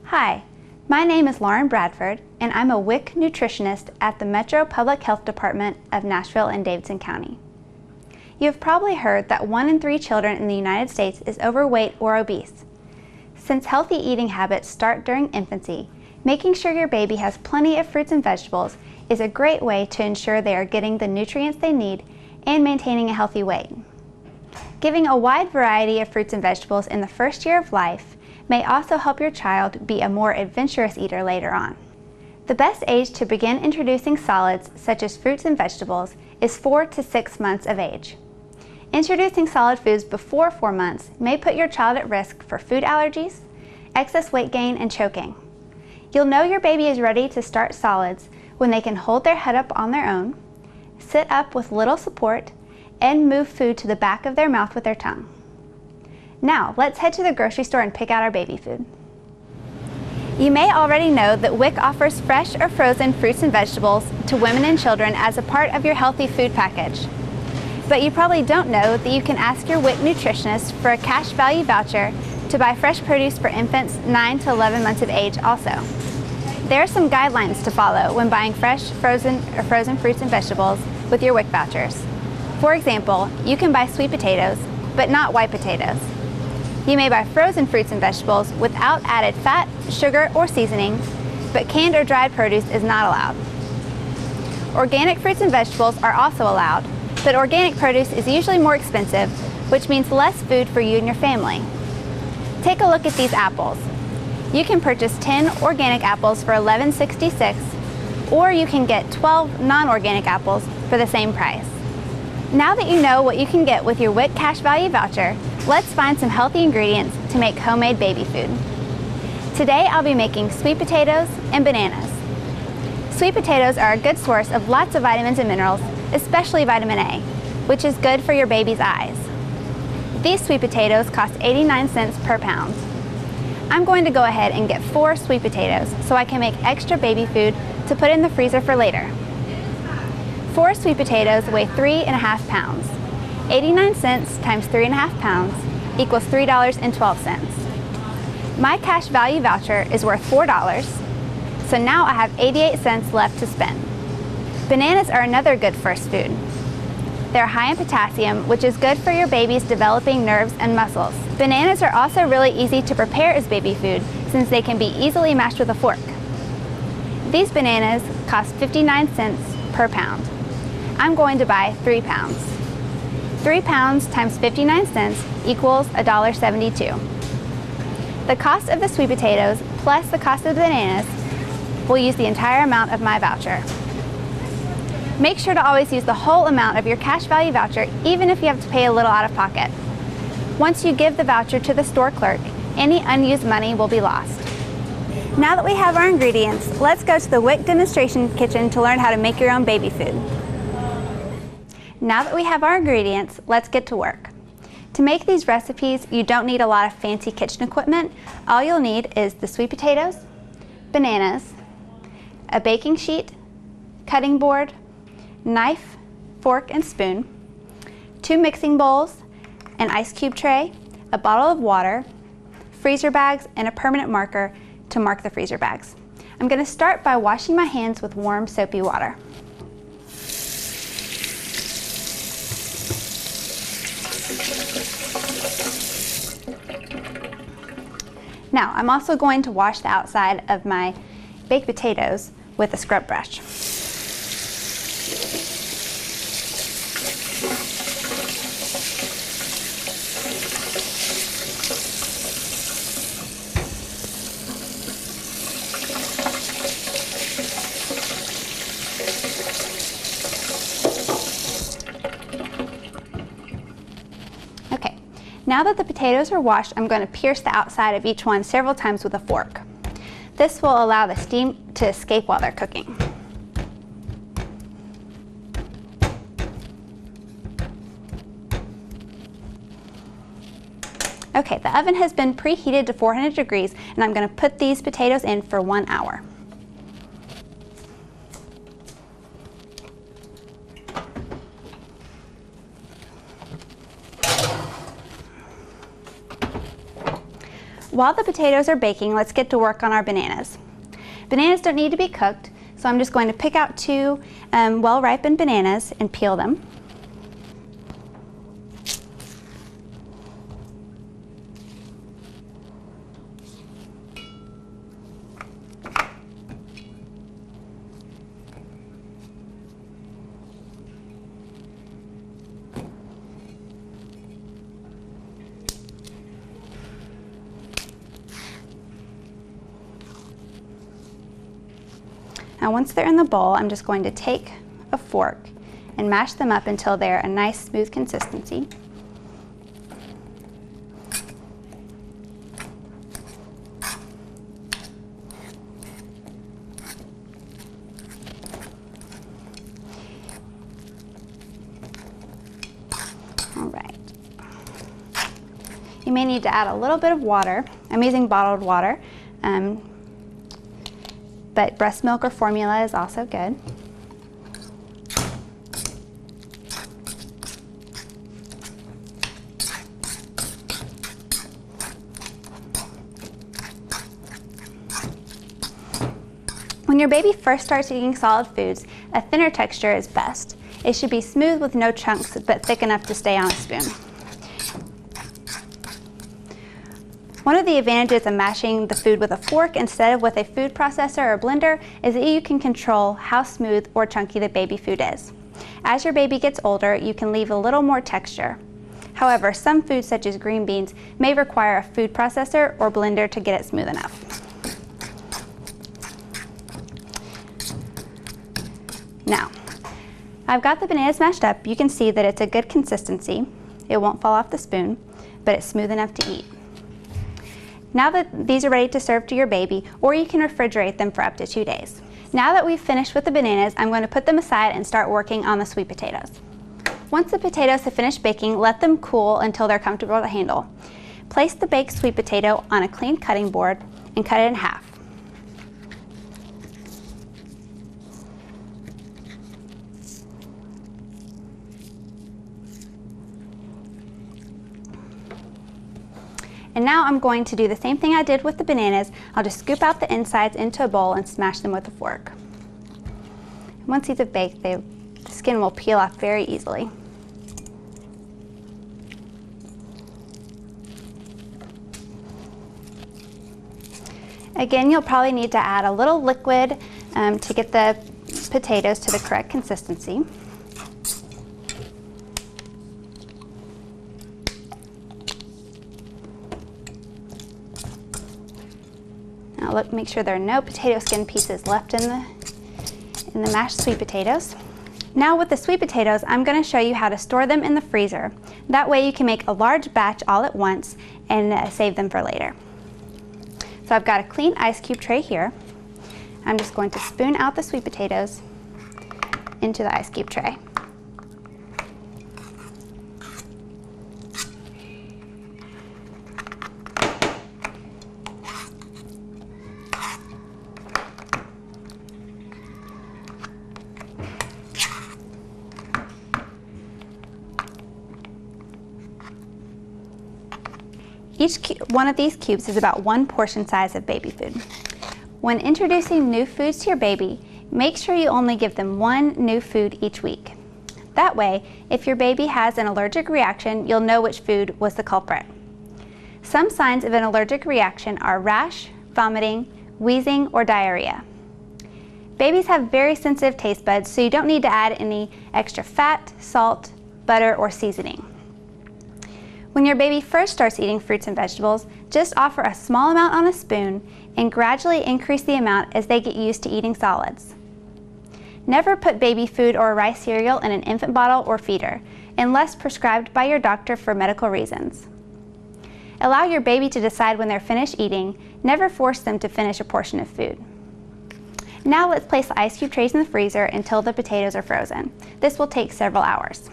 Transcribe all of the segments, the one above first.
Hi, my name is Lauren Bradford, and I'm a WIC nutritionist at the Metro Public Health Department of Nashville and Davidson County. You have probably heard that 1 in 3 children in the United States is overweight or obese. Since healthy eating habits start during infancy, making sure your baby has plenty of fruits and vegetables is a great way to ensure they are getting the nutrients they need and maintaining a healthy weight. Giving a wide variety of fruits and vegetables in the first year of life may also help your child be a more adventurous eater later on. The best age to begin introducing solids, such as fruits and vegetables, is 4 to 6 months of age. Introducing solid foods before 4 months may put your child at risk for food allergies, excess weight gain, and choking. You'll know your baby is ready to start solids when they can hold their head up on their own, sit up with little support, and move food to the back of their mouth with their tongue. Now, let's head to the grocery store and pick out our baby food. You may already know that WIC offers fresh or frozen fruits and vegetables to women and children as a part of your healthy food package. But you probably don't know that you can ask your WIC nutritionist for a cash value voucher to buy fresh produce for infants 9 to 11 months of age also. There are some guidelines to follow when buying fresh, frozen, or frozen fruits and vegetables with your WIC vouchers. For example, you can buy sweet potatoes, but not white potatoes. You may buy frozen fruits and vegetables without added fat, sugar, or seasoning, but canned or dried produce is not allowed. Organic fruits and vegetables are also allowed, but organic produce is usually more expensive, which means less food for you and your family. Take a look at these apples. You can purchase 10 organic apples for $11.66, or you can get 12 non-organic apples for the same price. Now that you know what you can get with your WIC cash value voucher, let's find some healthy ingredients to make homemade baby food. Today I'll be making sweet potatoes and bananas. Sweet potatoes are a good source of lots of vitamins and minerals, especially vitamin A, which is good for your baby's eyes. These sweet potatoes cost 89 cents per pound. I'm going to go ahead and get 4 sweet potatoes so I can make extra baby food to put in the freezer for later. 4 sweet potatoes weigh 3.5 pounds. 89 cents times 3.5 pounds equals $3.12. My cash value voucher is worth $4, so now I have 88 cents left to spend. Bananas are another good first food. They're high in potassium, which is good for your baby's developing nerves and muscles. Bananas are also really easy to prepare as baby food since they can be easily mashed with a fork. These bananas cost 59 cents per pound. I'm going to buy 3 pounds. 3 pounds times 59 cents equals $1.72. The cost of the sweet potatoes plus the cost of the bananas will use the entire amount of my voucher. Make sure to always use the whole amount of your cash value voucher, even if you have to pay a little out of pocket. Once you give the voucher to the store clerk, any unused money will be lost. Now that we have our ingredients, let's go to the WIC demonstration kitchen to learn how to make your own baby food. Now that we have our ingredients, let's get to work. To make these recipes, you don't need a lot of fancy kitchen equipment. All you'll need is the sweet potatoes, bananas, a baking sheet, cutting board, knife, fork, and spoon, 2 mixing bowls, an ice cube tray, a bottle of water, freezer bags, and a permanent marker to mark the freezer bags. I'm going to start by washing my hands with warm soapy water. Now, I'm also going to wash the outside of my baked potatoes with a scrub brush. Now that the potatoes are washed, I'm going to pierce the outside of each one several times with a fork. This will allow the steam to escape while they're cooking. Okay, the oven has been preheated to 400 degrees, and I'm going to put these potatoes in for 1 hour. While the potatoes are baking, let's get to work on our bananas. Bananas don't need to be cooked, so I'm just going to pick out two well-ripened bananas and peel them. Now once they're in the bowl, I'm just going to take a fork and mash them up until they're a nice smooth consistency. All right. You may need to add a little bit of water. I'm using bottled water. But breast milk or formula is also good. When your baby first starts eating solid foods, a thinner texture is best. It should be smooth with no chunks, but thick enough to stay on a spoon. One of the advantages of mashing the food with a fork instead of with a food processor or blender is that you can control how smooth or chunky the baby food is. As your baby gets older, you can leave a little more texture. However, some foods such as green beans may require a food processor or blender to get it smooth enough. Now, I've got the bananas mashed up. You can see that it's a good consistency. It won't fall off the spoon, but it's smooth enough to eat. Now that these are ready to serve to your baby, or you can refrigerate them for up to 2 days. Now that we've finished with the bananas, I'm going to put them aside and start working on the sweet potatoes. Once the potatoes have finished baking, let them cool until they're comfortable to handle. Place the baked sweet potato on a clean cutting board and cut it in half. And now I'm going to do the same thing I did with the bananas. I'll just scoop out the insides into a bowl and smash them with a fork. Once these have baked, the skin will peel off very easily. Again, you'll probably need to add a little liquid to get the potatoes to the correct consistency. Now look, make sure there are no potato skin pieces left in the mashed sweet potatoes. Now with the sweet potatoes, I'm going to show you how to store them in the freezer. That way you can make a large batch all at once and save them for later. So I've got a clean ice cube tray here. I'm just going to spoon out the sweet potatoes into the ice cube tray. Each one of these cubes is about 1 portion size of baby food. When introducing new foods to your baby, make sure you only give them 1 new food each week. That way, if your baby has an allergic reaction, you'll know which food was the culprit. Some signs of an allergic reaction are rash, vomiting, wheezing, or diarrhea. Babies have very sensitive taste buds, so you don't need to add any extra fat, salt, butter, or seasoning. When your baby first starts eating fruits and vegetables, just offer a small amount on a spoon and gradually increase the amount as they get used to eating solids. Never put baby food or rice cereal in an infant bottle or feeder, unless prescribed by your doctor for medical reasons. Allow your baby to decide when they're finished eating. Never force them to finish a portion of food. Now let's place the ice cube trays in the freezer until the potatoes are frozen. This will take several hours.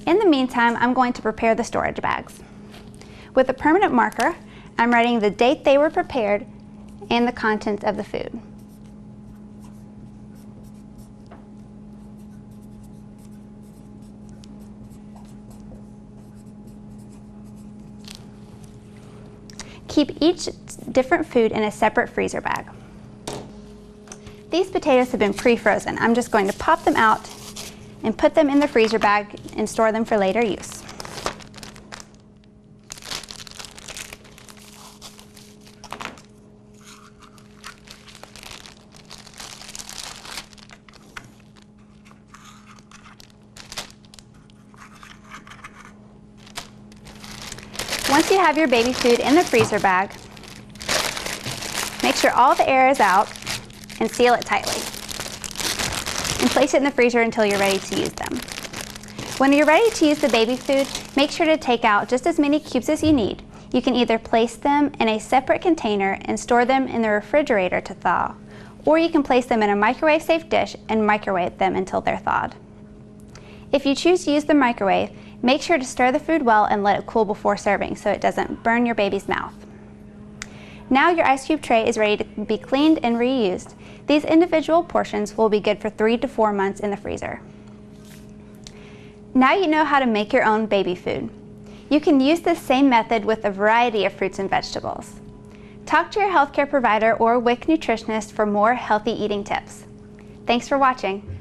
In the meantime, I'm going to prepare the storage bags. With a permanent marker, I'm writing the date they were prepared and the contents of the food. Keep each different food in a separate freezer bag. These potatoes have been pre-frozen. I'm just going to pop them out and put them in the freezer bag and store them for later use. Once you have your baby food in the freezer bag, make sure all the air is out and seal it tightly. And place it in the freezer until you're ready to use them. When you're ready to use the baby food, make sure to take out just as many cubes as you need. You can either place them in a separate container and store them in the refrigerator to thaw, or you can place them in a microwave-safe dish and microwave them until they're thawed. If you choose to use the microwave, make sure to stir the food well and let it cool before serving so it doesn't burn your baby's mouth. Now your ice cube tray is ready to be cleaned and reused. These individual portions will be good for 3 to 4 months in the freezer. Now you know how to make your own baby food. You can use this same method with a variety of fruits and vegetables. Talk to your healthcare provider or WIC nutritionist for more healthy eating tips. Thanks for watching.